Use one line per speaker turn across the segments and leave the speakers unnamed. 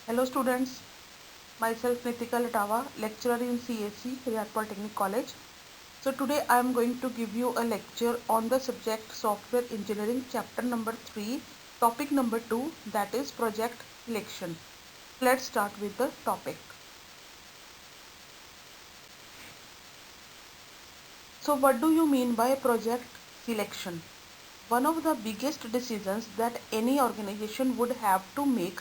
Hello students, myself Nitika Latawa, lecturer in CSC, Riyadh Polytechnic College. So today I am going to give you a lecture on the subject Software Engineering, chapter number 3, topic number 2, that is project selection. Let's start with the topic. So what do you mean by project selection? One of the biggest decisions that any organization would have to make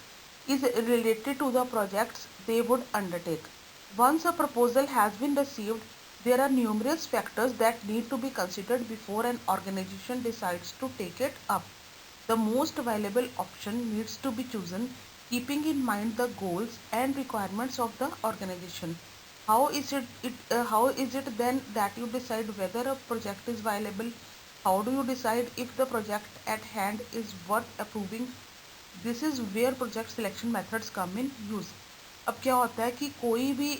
is related to the projects they would undertake. Once a proposal has been received, there are numerous factors that need to be considered before an organization decides to take it up. The most valuable option needs to be chosen, keeping in mind the goals and requirements of the organization. How is it then that you decide whether a project is viable? How do you decide if the project at hand is worth approving? This is where project selection methods come in use. अब क्या होता है कि कोई भी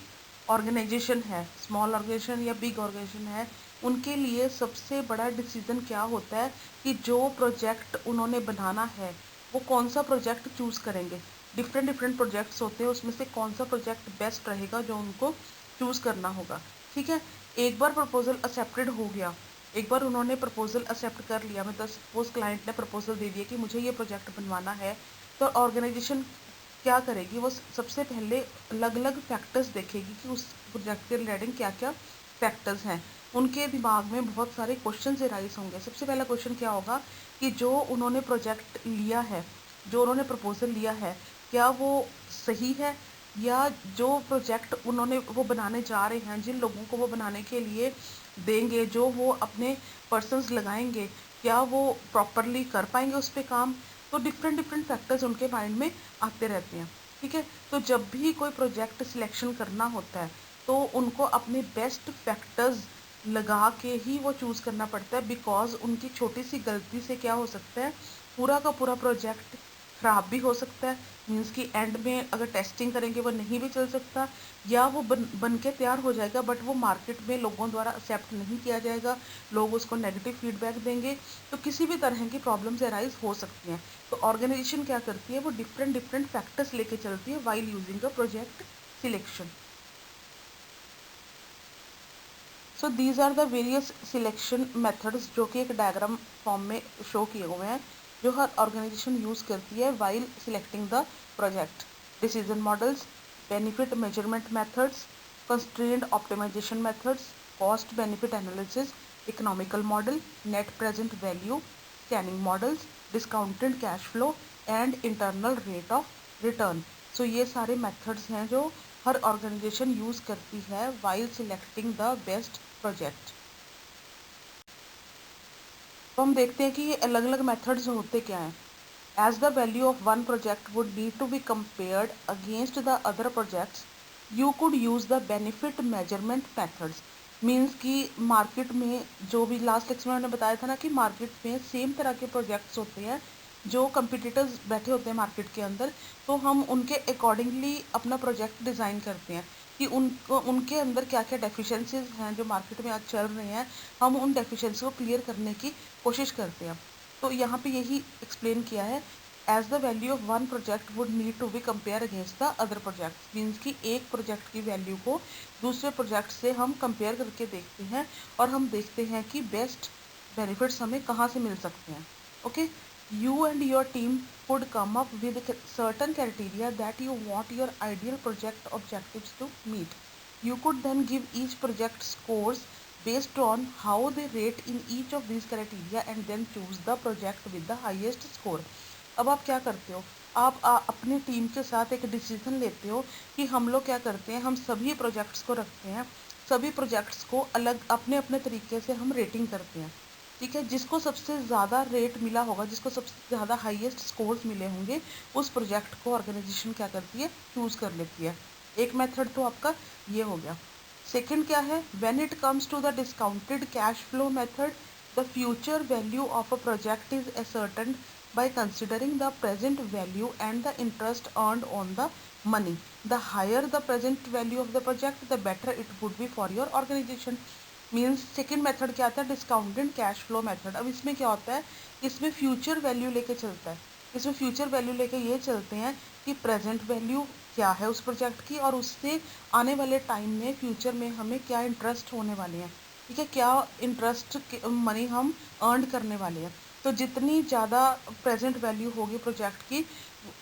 organisation है, small organisation या big organisation है, उनके लिए सबसे बड़ा डिसीजन क्या होता है कि जो प्रोजेक्ट उन्होंने बनाना है वो कौन सा प्रोजेक्ट चूज़ करेंगे। डिफरेंट डिफरेंट प्रोजेक्ट्स होते हैं, उसमें से कौन सा प्रोजेक्ट बेस्ट रहेगा जो उनको चूज़ करना होगा। ठीक है, एक बार प्रपोजल एक्सेप्टेड हो गया, एक बार उन्होंने प्रपोजल एक्सेप्ट कर लिया, मतलब सपोज क्लाइंट ने प्रपोजल दे दिया कि मुझे ये प्रोजेक्ट बनवाना है, तो ऑर्गेनाइजेशन क्या करेगी, वो सबसे पहले अलग अलग फैक्टर्स देखेगी कि उस प्रोजेक्ट के रिलेटिंग क्या क्या फैक्टर्स हैं। उनके दिमाग में बहुत सारे क्वेश्चन राइज होंगे। सबसे पहला क्वेश्चन क्या होगा कि जो उन्होंने प्रोजेक्ट लिया है, जो उन्होंने प्रपोजल लिया है, क्या वो सही है, या जो प्रोजेक्ट उन्होंने वो बनाने जा रहे हैं, जिन लोगों को वो बनाने के लिए देंगे, जो वो अपने पर्सन्स लगाएंगे, क्या वो प्रॉपरली कर पाएंगे उस पर काम। तो डिफरेंट डिफरेंट फैक्टर्स उनके माइंड में आते रहते हैं। ठीक है, तो जब भी कोई प्रोजेक्ट सिलेक्शन करना होता है तो उनको अपने बेस्ट फैक्टर्स लगा के ही वो चूज़ करना पड़ता है, बिकॉज उनकी छोटी सी गलती से क्या हो सकता है, पूरा का पूरा प्रोजेक्ट ख़राब भी हो सकता है। मीन्स कि एंड में अगर टेस्टिंग करेंगे वो नहीं भी चल सकता, या वो बन के तैयार हो जाएगा बट वो मार्केट में लोगों द्वारा एक्सेप्ट नहीं किया जाएगा, लोग उसको नेगेटिव फीडबैक देंगे, तो किसी भी तरह की प्रॉब्लम्स अराइज हो सकती हैं। तो ऑर्गेनाइजेशन क्या करती है, वो डिफरेंट डिफरेंट फैक्टर्स लेके चलती है while using a project selection. So these are the various selection methods जो कि एक डायग्राम फॉर्म में शो किए हुए हैं, जो हर ऑर्गेनाइजेशन यूज़ करती है while selecting the project. Decision models, benefit measurement methods, constraint optimization methods, cost benefit analysis, economical model, net present value, scanning models, discounted cash flow and internal rate of return. So ये सारे methods हैं जो हर organisation use करती है while selecting the best project. तो हम देखते हैं कि ये अलग अलग मेथड्स होते क्या हैं। As the value of one project would need to be compared against the other projects, you could use the benefit measurement methods. Means कि मार्केट में जो भी लास्ट लेक्चर में मैंने बताया था ना कि मार्केट में सेम तरह के प्रोजेक्ट्स होते हैं, जो कंपिटिटर्स बैठे होते हैं मार्केट के अंदर, तो हम उनके अकॉर्डिंगली अपना प्रोजेक्ट डिज़ाइन करते हैं कि उनको उनके अंदर क्या क्या डेफिशिएंसीज हैं जो मार्केट में आज चल रहे हैं, हम उन डेफिशिएंसी को क्लियर करने की कोशिश करते हैं। तो यहाँ पे यही एक्सप्लेन किया है, as the value of one project would need to be compare against the other project. Means कि एक प्रोजेक्ट की वैल्यू को दूसरे प्रोजेक्ट से हम कंपेयर करके देखते हैं और हम देखते हैं कि बेस्ट बेनिफिट्स हमें कहाँ से मिल सकते हैं। Okay, you and your team could come up with certain criteria that you want your ideal project objectives to meet. You could then give each project scores based on how they rate in each of these criteria and then choose the project with the highest score. अब आप क्या करते हो, आप अपनी team के साथ एक डिसीजन लेते हो कि हम लोग क्या करते हैं, हम सभी प्रोजेक्ट्स को रखते हैं, सभी प्रोजेक्ट्स को अलग अपने अपने तरीके से हम रेटिंग करते हैं। ठीक है, जिसको सबसे ज़्यादा रेट मिला होगा, जिसको सबसे ज़्यादा हाईएस्ट स्कोर्स मिले होंगे, उस प्रोजेक्ट को ऑर्गेनाइजेशन क्या करती है, चूज़ कर लेती है। एक मेथड तो आपका ये हो गया। सेकंड क्या है, when it comes to the discounted cash flow method, the future value of a project is ascertained by considering the present value and the interest earned on the money. The higher the present value of the project, the better it would be for your organization. Means second method क्या आता है, discounted cash flow method. अब इसमें क्या होता है, इसमें future value लेके चलता है इसमें फ्यूचर वैल्यू लेके ये चलते हैं कि प्रेजेंट वैल्यू क्या है उस प्रोजेक्ट की, और उससे आने वाले टाइम में फ्यूचर में हमें क्या इंटरेस्ट होने वाले हैं, ठीक है, क्या इंटरेस्ट मनी हम अर्न करने वाले हैं। तो जितनी ज़्यादा प्रेजेंट वैल्यू होगी प्रोजेक्ट की,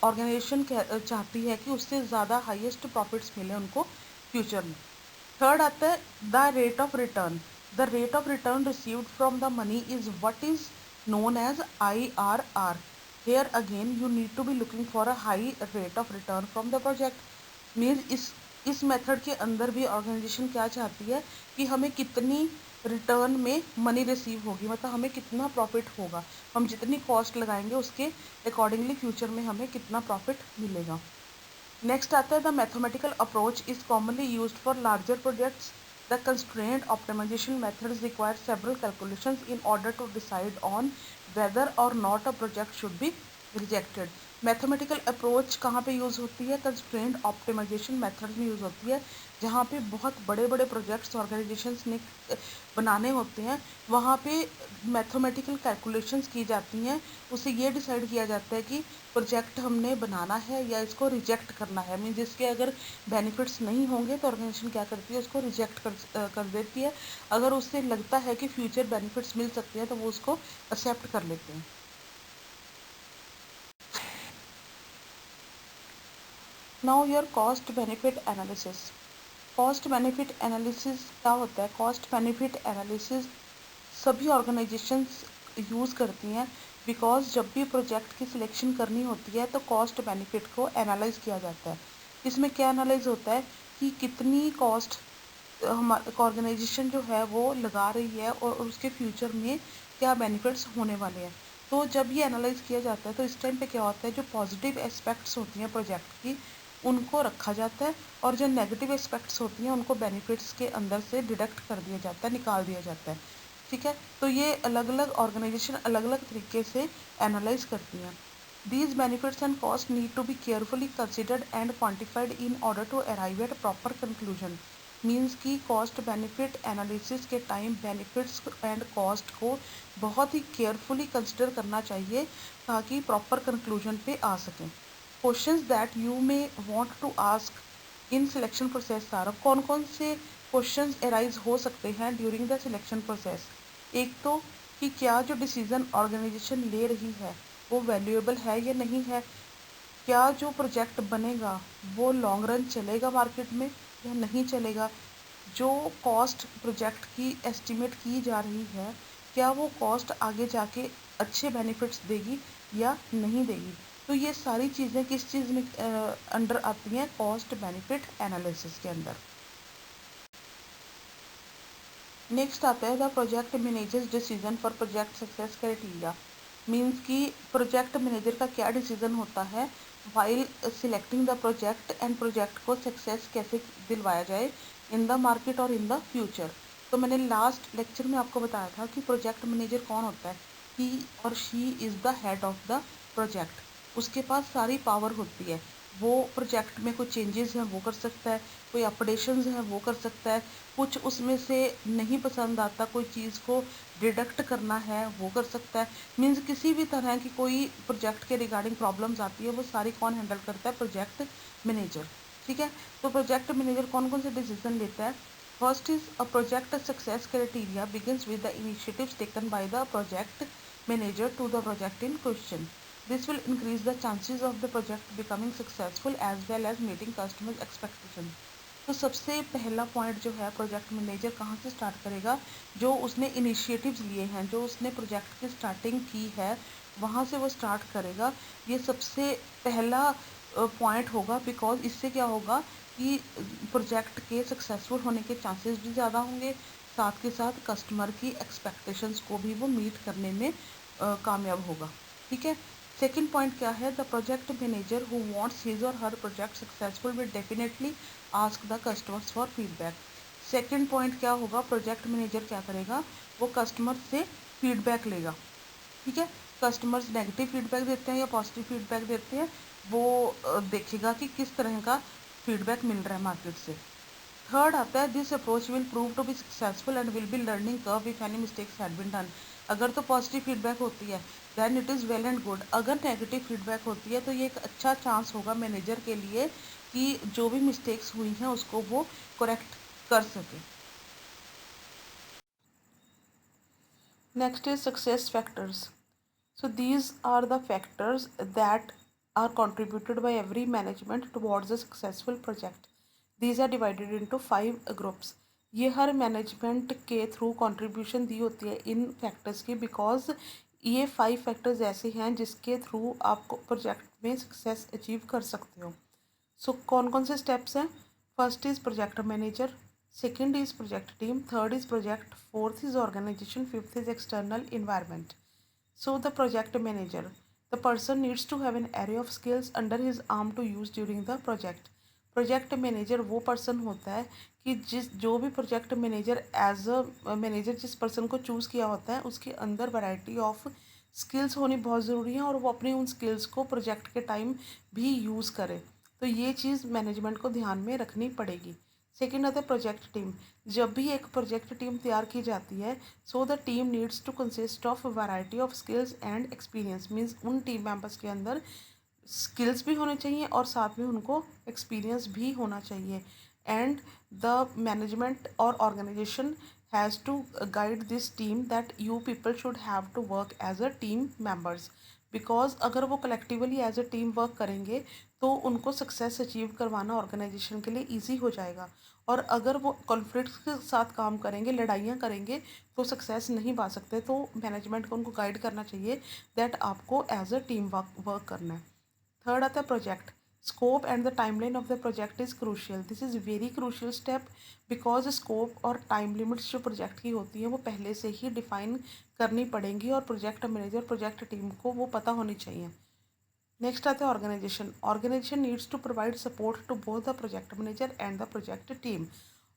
ऑर्गेनाइजेशन चाहती है कि उससे ज़्यादा हाईएस्ट प्रॉफिट्स मिले उनको फ्यूचर में। थर्ड आता है the rate of return. The rate of return received from the money is what is known as IRR. Here again you need to be looking for a high rate of return from the project. Means इस method के अंदर भी organisation क्या चाहती है कि हमें कितनी रिटर्न में मनी रिसीव होगी, मतलब हमें कितना प्रॉफिट होगा, हम जितनी कॉस्ट लगाएंगे उसके अकॉर्डिंगली फ्यूचर में हमें कितना प्रॉफिट मिलेगा। नेक्स्ट आता है the mathematical approach is commonly used for larger projects. The constraint optimization methods require several calculations in order to decide on whether or not a project should be rejected. Mathematical approach कहाँ पे use होती है? Constraint optimization method में use होती है, जहाँ पे बहुत बड़े बड़े प्रोजेक्ट्स ऑर्गेनाइजेशंस ने बनाने होते हैं। वहाँ पे मैथमेटिकल कैलकुलेशंस की जाती हैं, उससे ये डिसाइड किया जाता है कि प्रोजेक्ट हमने बनाना है या इसको रिजेक्ट करना है। मीन्स इसके अगर बेनिफिट्स नहीं होंगे तो ऑर्गेनाइजेशन क्या करती है, उसको रिजेक्ट कर देती है। अगर उससे लगता है कि फ्यूचर बेनिफिट्स मिल सकते हैं तो वो उसको एक्सेप्ट कर लेते हैं। Now your cost benefit analysis. Cost benefit analysis क्या होता है? कॉस्ट बेनिफिट एनालिसिस सभी ऑर्गेनाइजेशंस यूज़ करती हैं, बिकॉज जब भी प्रोजेक्ट की सिलेक्शन करनी होती है तो कॉस्ट बेनिफिट को एनालाइज किया जाता है। इसमें क्या एनालाइज होता है कि कितनी कॉस्ट हमारे ऑर्गेनाइजेशन जो है वो लगा रही है और उसके फ्यूचर में क्या बेनिफिट्स होने वाले हैं। तो जब ये एनालाइज किया जाता है तो इस टाइम पे क्या होता है, जो पॉजिटिव एस्पेक्ट्स होती हैं प्रोजेक्ट की उनको रखा जाता है, और जो नेगेटिव एस्पेक्ट्स होती हैं उनको बेनिफिट्स के अंदर से डिडक्ट कर दिया जाता है, निकाल दिया जाता है। ठीक है, तो ये अलग अलग ऑर्गेनाइजेशन अलग अलग तरीके से एनालाइज करती हैं। These benefits and costs need to be carefully considered and quantified in order to arrive at proper conclusion. Means की कॉस्ट बेनिफिट एनालिसिस के टाइम बेनिफिट्स एंड कॉस्ट को बहुत ही केयरफुली कंसिडर करना चाहिए ताकि प्रॉपर कंक्लूजन पे आ सकें। Questions that you may want to ask in selection process are, कौन कौन से क्वेश्चंस एराइज हो सकते हैं ड्यूरिंग द सिलेक्शन प्रोसेस। एक तो कि क्या जो डिसीजन ऑर्गेनाइजेशन ले रही है वो वैल्यूएबल है या नहीं है, क्या जो प्रोजेक्ट बनेगा वो लॉन्ग रन चलेगा मार्केट में या नहीं चलेगा, जो कॉस्ट प्रोजेक्ट की एस्टिमेट की जा रही है क्या वो कॉस्ट आगे जाके अच्छे बेनिफिट्स देगी या नहीं देगी। तो ये सारी चीज़ें किस चीज़ में अंडर आती हैं? कॉस्ट बेनिफिट एनालिसिस के अंदर। नेक्स्ट आता है the project managers decision for project success criteria. Means कि प्रोजेक्ट मैनेजर का क्या डिसीजन होता है while selecting the project, and project को सक्सेस कैसे दिलवाया जाए इन द मार्केट और इन द फ्यूचर। तो मैंने लास्ट लेक्चर में आपको बताया था कि प्रोजेक्ट मैनेजर कौन होता है, ही और she is the head of the project. उसके पास सारी पावर होती है, वो प्रोजेक्ट में कोई चेंजेस हैं वो कर सकता है, कोई अपडेशंस हैं वो कर सकता है, कुछ उसमें से नहीं पसंद आता कोई चीज़ को डिडक्ट करना है वो कर सकता है। मीन्स किसी भी तरह की कोई प्रोजेक्ट के रिगार्डिंग प्रॉब्लम्स आती है वो सारी कौन हैंडल करता है? Project manager. ठीक है, तो प्रोजेक्ट मैनेजर कौन कौन से डिसीजन लेता है? First is a project success criteria begins with the initiatives taken by the project manager to the project in question. This will increase the chances of the project becoming successful as well as meeting customers' expectations. तो सबसे पहला point जो है project manager कहाँ से start करेगा? जो उसने इनिशिएटिव्स लिए हैं, जो उसने प्रोजेक्ट की स्टार्टिंग की है वहाँ से वो स्टार्ट करेगा। ये सबसे पहला पॉइंट होगा, बिकॉज इससे क्या होगा कि प्रोजेक्ट के सक्सेसफुल होने के चांसेस भी ज़्यादा होंगे, साथ के साथ कस्टमर की एक्सपेक्टेशंस को भी वो मीट करने में कामयाब होगा। ठीक है, सेकेंड पॉइंट क्या है? The project manager who wants his or her project successful will definitely ask the customers for feedback. Second point क्या होगा? प्रोजेक्ट मैनेजर क्या करेगा? वो कस्टमर से फीडबैक लेगा। ठीक है, कस्टमर्स नेगेटिव फीडबैक देते हैं या पॉजिटिव फीडबैक देते हैं वो देखेगा कि किस तरह का फीडबैक मिल रहा है मार्केट से। थर्ड आता है this approach will prove to be successful and will be learning curve if any mistakes had been done. अगर तो पॉजिटिव फीडबैक होती है then it is well and good. अगर नेगेटिव फीडबैक होती है तो ये एक अच्छा चांस होगा मैनेजर के लिए कि जो भी मिस्टेक्स हुई हैं उसको वो करेक्ट कर सके। Next is success factors. So these are the factors that are contributed by every management towards a successful project. These are divided into 5 groups. ये हर मैनेजमेंट के थ्रू कंट्रीब्यूशन दी होती है इन फैक्टर्स की, बिकॉज ये 5 फैक्टर्स ऐसे हैं जिसके थ्रू आपको प्रोजेक्ट में सक्सेस अचीव कर सकते हो। सो कौन कौन से स्टेप्स हैं? First is project manager, second is project team, third is project, fourth is organisation, fifth is external environment. So the project manager, the person needs to have an array of skills under his arm to use during the project. Project manager वो person होता है कि जो भी project manager as a manager जिस person को choose किया होता है उसके अंदर वैरायटी ऑफ स्किल्स होनी बहुत ज़रूरी है और वो अपने उन स्किल्स को प्रोजेक्ट के टाइम भी यूज़ करे। तो ये चीज़ मैनेजमेंट को ध्यान में रखनी पड़ेगी। सेकेंड आता है प्रोजेक्ट टीम। जब भी एक प्रोजेक्ट टीम तैयार की जाती है, so the team needs to consist of variety of skills and experience. Means उन टीम मेंबर्स के अंदर स्किल्स भी होने चाहिए और साथ में उनको एक्सपीरियंस भी होना चाहिए। एंड द मैनेजमेंट और organisation has to guide this team that you people should have to work as a team members. Because अगर वो collectively as a team work करेंगे तो उनको सक्सेस अचीव करवाना ऑर्गेनाइजेशन के लिए ईजी हो जाएगा। और अगर वो कॉन्फ्लिक्ट के साथ काम करेंगे, लड़ाइयाँ करेंगे, तो सक्सेस नहीं पा सकते। तो मैनेजमेंट को उनको गाइड करना चाहिए दैट आपको एज अ टीम वर्क करना है। थर्ड आता है project. Scope and the timeline of the project is crucial. This is very crucial step because scope और टाइम लिमिट्स जो प्रोजेक्ट की होती हैं वो पहले से ही डिफाइन करनी पड़ेंगी और प्रोजेक्ट मैनेजर प्रोजेक्ट टीम को वो पता होनी चाहिए। नेक्स्ट आता है organisation. Organisation needs to provide support to both the project manager and the project team.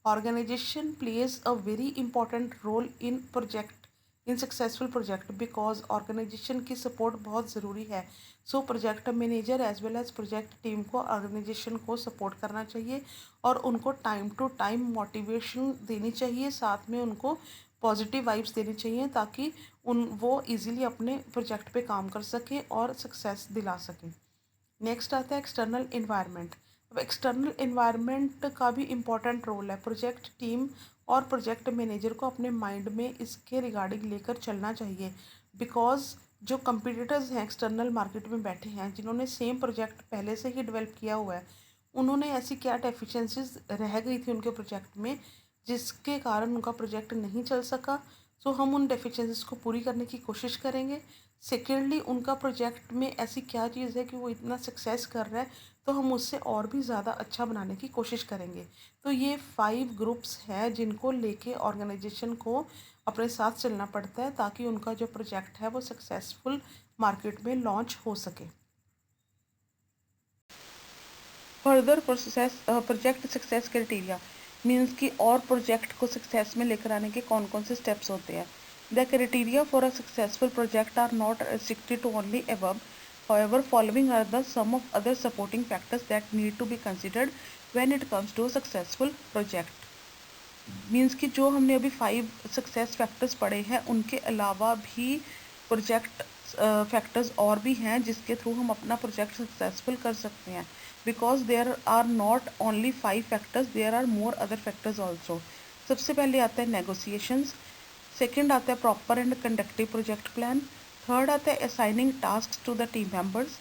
Organisation plays a very important role in successful project because organisation की support बहुत ज़रूरी है। So project manager as well as project team को organisation को support करना चाहिए और उनको टाइम टू टाइम मोटिवेशन देनी चाहिए, साथ में उनको पॉजिटिव वाइब्स देनी चाहिए ताकि वो इजीली अपने प्रोजेक्ट पे काम कर सकें और सक्सेस दिला सकें। नेक्स्ट आता है एक्सटर्नल इन्वायरमेंट। अब एक्सटर्नल इन्वायरमेंट का भी इम्पॉर्टेंट रोल है। प्रोजेक्ट टीम और प्रोजेक्ट मैनेजर को अपने माइंड में इसके रिगार्डिंग लेकर चलना चाहिए बिकॉज जो कंपटीटर्स हैं एक्सटर्नल मार्केट में बैठे हैं जिन्होंने सेम प्रोजेक्ट पहले से ही डेवलप किया हुआ है, उन्होंने ऐसी क्या डेफिशिएंसीज रह गई थी उनके प्रोजेक्ट में जिसके कारण उनका प्रोजेक्ट नहीं चल सका। सो हम उन डेफिशिएंसीज को पूरी करने की कोशिश करेंगे। सेकेंडली उनका प्रोजेक्ट में ऐसी क्या चीज़ है कि वो इतना सक्सेस कर रहा है तो हम उससे और भी ज़्यादा अच्छा बनाने की कोशिश करेंगे। तो ये 5 ग्रुप्स हैं जिनको लेके ऑर्गेनाइजेशन को अपने साथ चलना पड़ता है ताकि उनका जो प्रोजेक्ट है वो सक्सेसफुल मार्केट में लॉन्च हो सके। Further process project success criteria means कि और प्रोजेक्ट को सक्सेस में लेकर आने के कौन कौन से स्टेप्स होते हैं। The criteria for a successful project are not restricted to only above. However, following are the some of other supporting factors that need to be considered when it comes to a successful project. Means कि जो हमने अभी 5 success factors पढ़े हैं उनके अलावा भी project factors और भी हैं जिसके थ्रू हम अपना प्रोजेक्ट सक्सेसफुल कर सकते हैं because there are not only 5 factors, there are more other factors also. सबसे पहले आता है नेगोशिएशंस, सेकेंड आता है proper and conductive project plan, third आता है assigning task to the team members,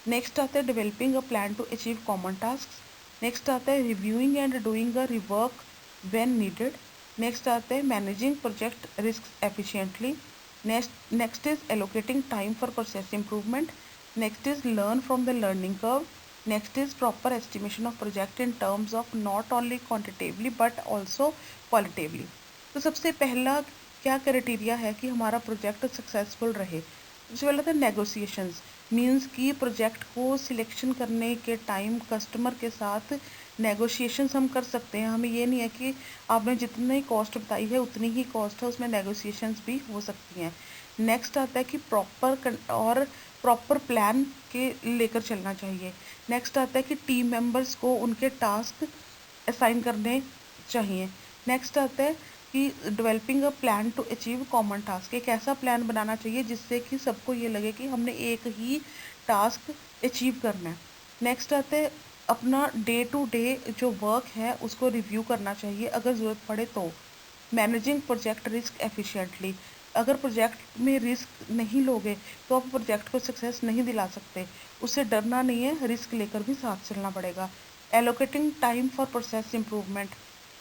next आता है developing a plan to achieve common task, next आता है reviewing and doing a rework when needed, next आते हैं managing project risks efficiently, next is allocating time for process improvement, next is learn from the learning curve, next is proper estimation of project in terms of not only quantitatively but also qualitatively। तो सबसे पहला क्या criteria है कि हमारा project successful रहे। सबसे पहला था नेगोशिएशंस, मीन्स कि प्रोजेक्ट को सिलेक्शन करने के टाइम कस्टमर के साथ नेगोशिएशंस हम कर सकते हैं। हमें ये नहीं है कि आपने जितनी कॉस्ट बताई है उतनी ही कॉस्ट है, उसमें नेगोशिएशंस भी हो सकती हैं। नेक्स्ट आता है कि प्रॉपर प्लान के लेकर चलना चाहिए। नेक्स्ट आता है कि टीम मेंबर्स को उनके टास्क असाइन करने चाहिए। नेक्स्ट आता है कि developing a plan to achieve common task, एक ऐसा प्लान बनाना चाहिए जिससे कि सबको ये लगे कि हमने एक ही टास्क अचीव करना है। नेक्स्ट आते हैं अपना डे टू डे जो वर्क है उसको रिव्यू करना चाहिए अगर ज़रूरत पड़े तो। मैनेजिंग प्रोजेक्ट रिस्क एफिशिएंटली, अगर प्रोजेक्ट में रिस्क नहीं लोगे तो आप प्रोजेक्ट को सक्सेस नहीं दिला सकते। उससे डरना नहीं है, रिस्क लेकर भी साथ चलना पड़ेगा। Allocating time for process improvement,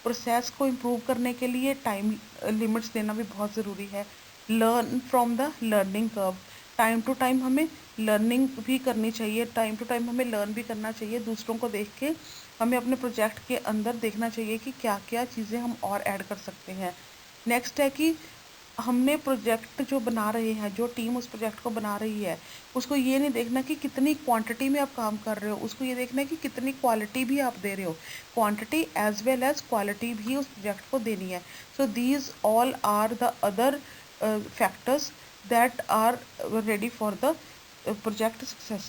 process को इम्प्रूव करने के लिए टाइम लिमिट्स देना भी बहुत ज़रूरी है। Learn from the learning curve, time to time हमें लर्निंग भी करनी चाहिए, टाइम टू टाइम हमें लर्न भी करना चाहिए। दूसरों को देख के हमें अपने प्रोजेक्ट के अंदर देखना चाहिए कि क्या क्या चीज़ें हम और ऐड कर सकते हैं। नेक्स्ट है कि हमने प्रोजेक्ट जो बना रहे हैं, जो टीम उस प्रोजेक्ट को बना रही है, उसको ये नहीं देखना कि कितनी क्वांटिटी में आप काम कर रहे हो, उसको ये देखना है कि कितनी क्वालिटी भी आप दे रहे हो। Quantity as well as quality भी उस प्रोजेक्ट को देनी है। So these all are the other factors that are ready for the project success.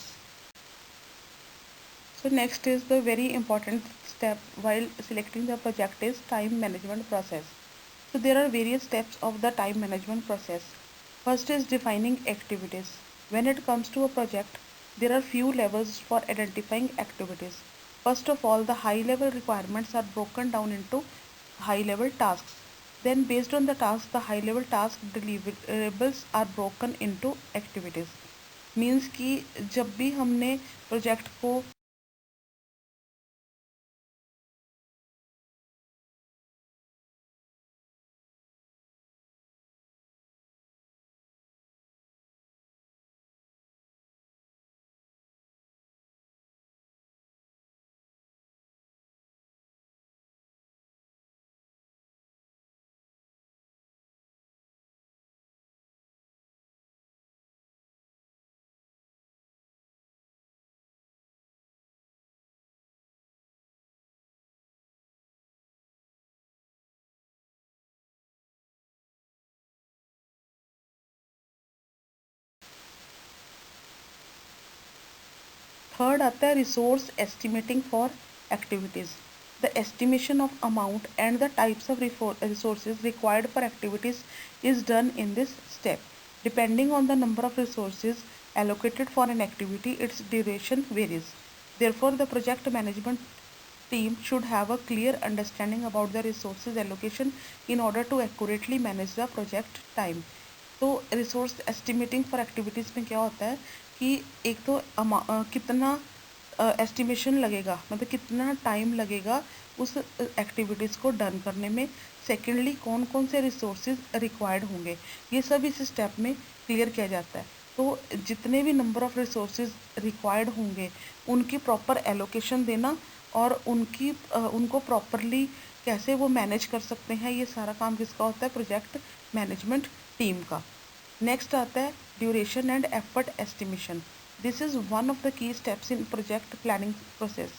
So next is the very important step while selecting the project is time management process. So there are various steps of the time management process. First is defining activities. When it comes to a project, there are few levels for identifying activities. First of all, the high level requirements are broken down into high level tasks. Then based on the tasks, the high level task deliverables are broken into activities. Means कि जब भी हमने project को third आता है resource estimating for activities. The estimation of amount and the types of resources required for activities is done in this step. Depending on the number of resources allocated for an activity, its duration varies. Therefore, the project management team should have a clear understanding about the resources allocation in order to accurately manage the project time. तो resource estimating for activities में क्या होता है कि एक तो कितना estimation लगेगा, मतलब कितना टाइम लगेगा उस एक्टिविटीज़ को डन करने में। सेकेंडली कौन कौन से रिसोर्सेज रिक्वायर्ड होंगे, ये सब इस स्टेप में क्लियर किया जाता है। तो जितने भी नंबर ऑफ़ रिसोर्सेज रिक्वायर्ड होंगे उनकी प्रॉपर एलोकेशन देना और उनको प्रॉपरली कैसे वो मैनेज कर सकते हैं, ये सारा काम किसका होता है, प्रोजेक्ट मैनेजमेंट टीम का। नेक्स्ट आता है duration and effort estimation. This is one of the key steps in project planning process.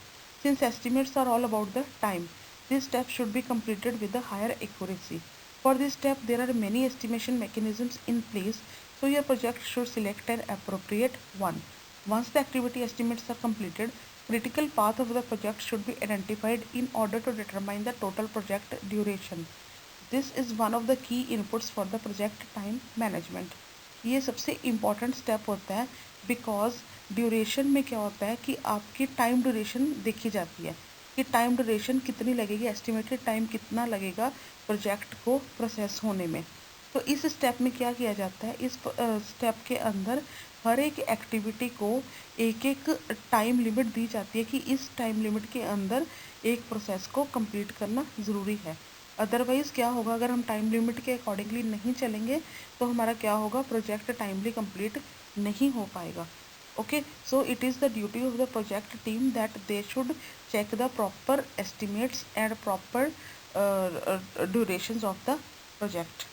Since estimates are all about the time, this step should be completed with a higher accuracy. For this step, there are many estimation mechanisms in place, so your project should select an appropriate one. Once the activity estimates are completed, critical path of the project should be identified in order to determine the total project duration. This is one of the key inputs for the project time management. ये सबसे important step होता है because duration में क्या होता है कि आपकी टाइम ड्यूरेशन देखी जाती है कि टाइम ड्यूरेशन कितनी लगेगी, एस्टिमेटेड टाइम कितना लगेगा प्रोजेक्ट को प्रोसेस होने में। तो इस स्टेप में क्या किया जाता है, इस स्टेप के अंदर हर एक एक्टिविटी को एक एक टाइम लिमिट दी जाती है कि इस टाइम लिमिट के अंदर एक प्रोसेस को कंप्लीट करना ज़रूरी है। अदरवाइज़ क्या होगा, अगर हम टाइम लिमिट के अकॉर्डिंगली नहीं चलेंगे तो हमारा क्या होगा, प्रोजेक्ट टाइमली कंप्लीट नहीं हो पाएगा। Okay, so it is the duty of the project team that they should check the proper estimates and proper durations of the project.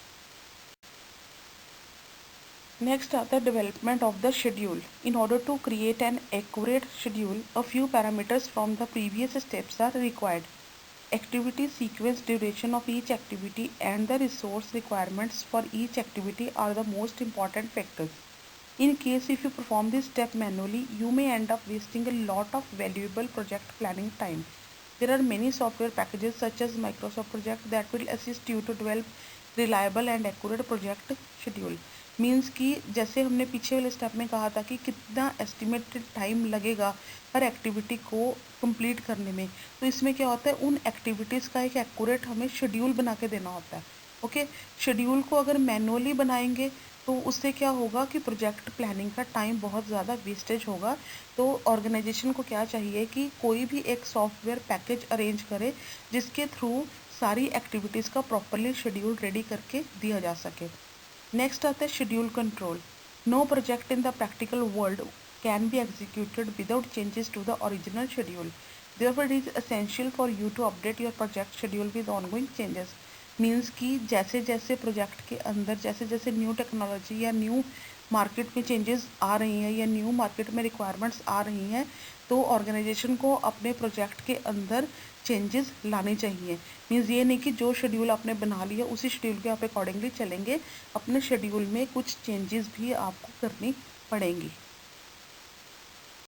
Next आता है development of the schedule. In order to create an accurate schedule, a few parameters from the previous steps are required. Activity sequence, duration of each activity and the resource requirements for each activity are the most important factors. In case if you perform this step manually, you may end up wasting a lot of valuable project planning time. There are many software packages such as Microsoft Project that will assist you to develop reliable and accurate project schedule. Means कि जैसे हमने पीछे वाले step में कहा था कि कितना एस्टिमेटेड टाइम लगेगा हर एक्टिविटी को कंप्लीट करने में, तो इसमें क्या होता है, उन एक्टिविटीज़ का एक एक्यूरेट हमें शेड्यूल बना के देना होता है। ओके, शेड्यूल को अगर मैनुअली बनाएंगे तो उससे क्या होगा कि प्रोजेक्ट प्लानिंग का टाइम बहुत ज़्यादा वेस्टेज होगा। तो ऑर्गेनाइजेशन को क्या चाहिए कि कोई भी एक सॉफ्टवेयर पैकेज अरेंज करे जिसके थ्रू सारी एक्टिविटीज़ का प्रॉपरली शेड्यूल रेडी करके दिया जा सके। नेक्स्ट आता है schedule control. No project in the practical world can be executed without changes to the original schedule. Therefore, it is essential for you to update your project schedule with ongoing changes. Means कि जैसे जैसे project के अंदर जैसे जैसे new technology या new market में changes आ रही हैं या न्यू मार्केट में रिक्वायरमेंट्स आ रही हैं, तो ऑर्गेनाइजेशन को अपने प्रोजेक्ट के अंदर चेंजेस लाने चाहिए। मीन्स ये नहीं कि जो शेड्यूल आपने बना लिया उसी शेड्यूल के आप अकॉर्डिंगली चलेंगे, अपने शेड्यूल में कुछ चेंजेस भी आपको करनी पड़ेंगी।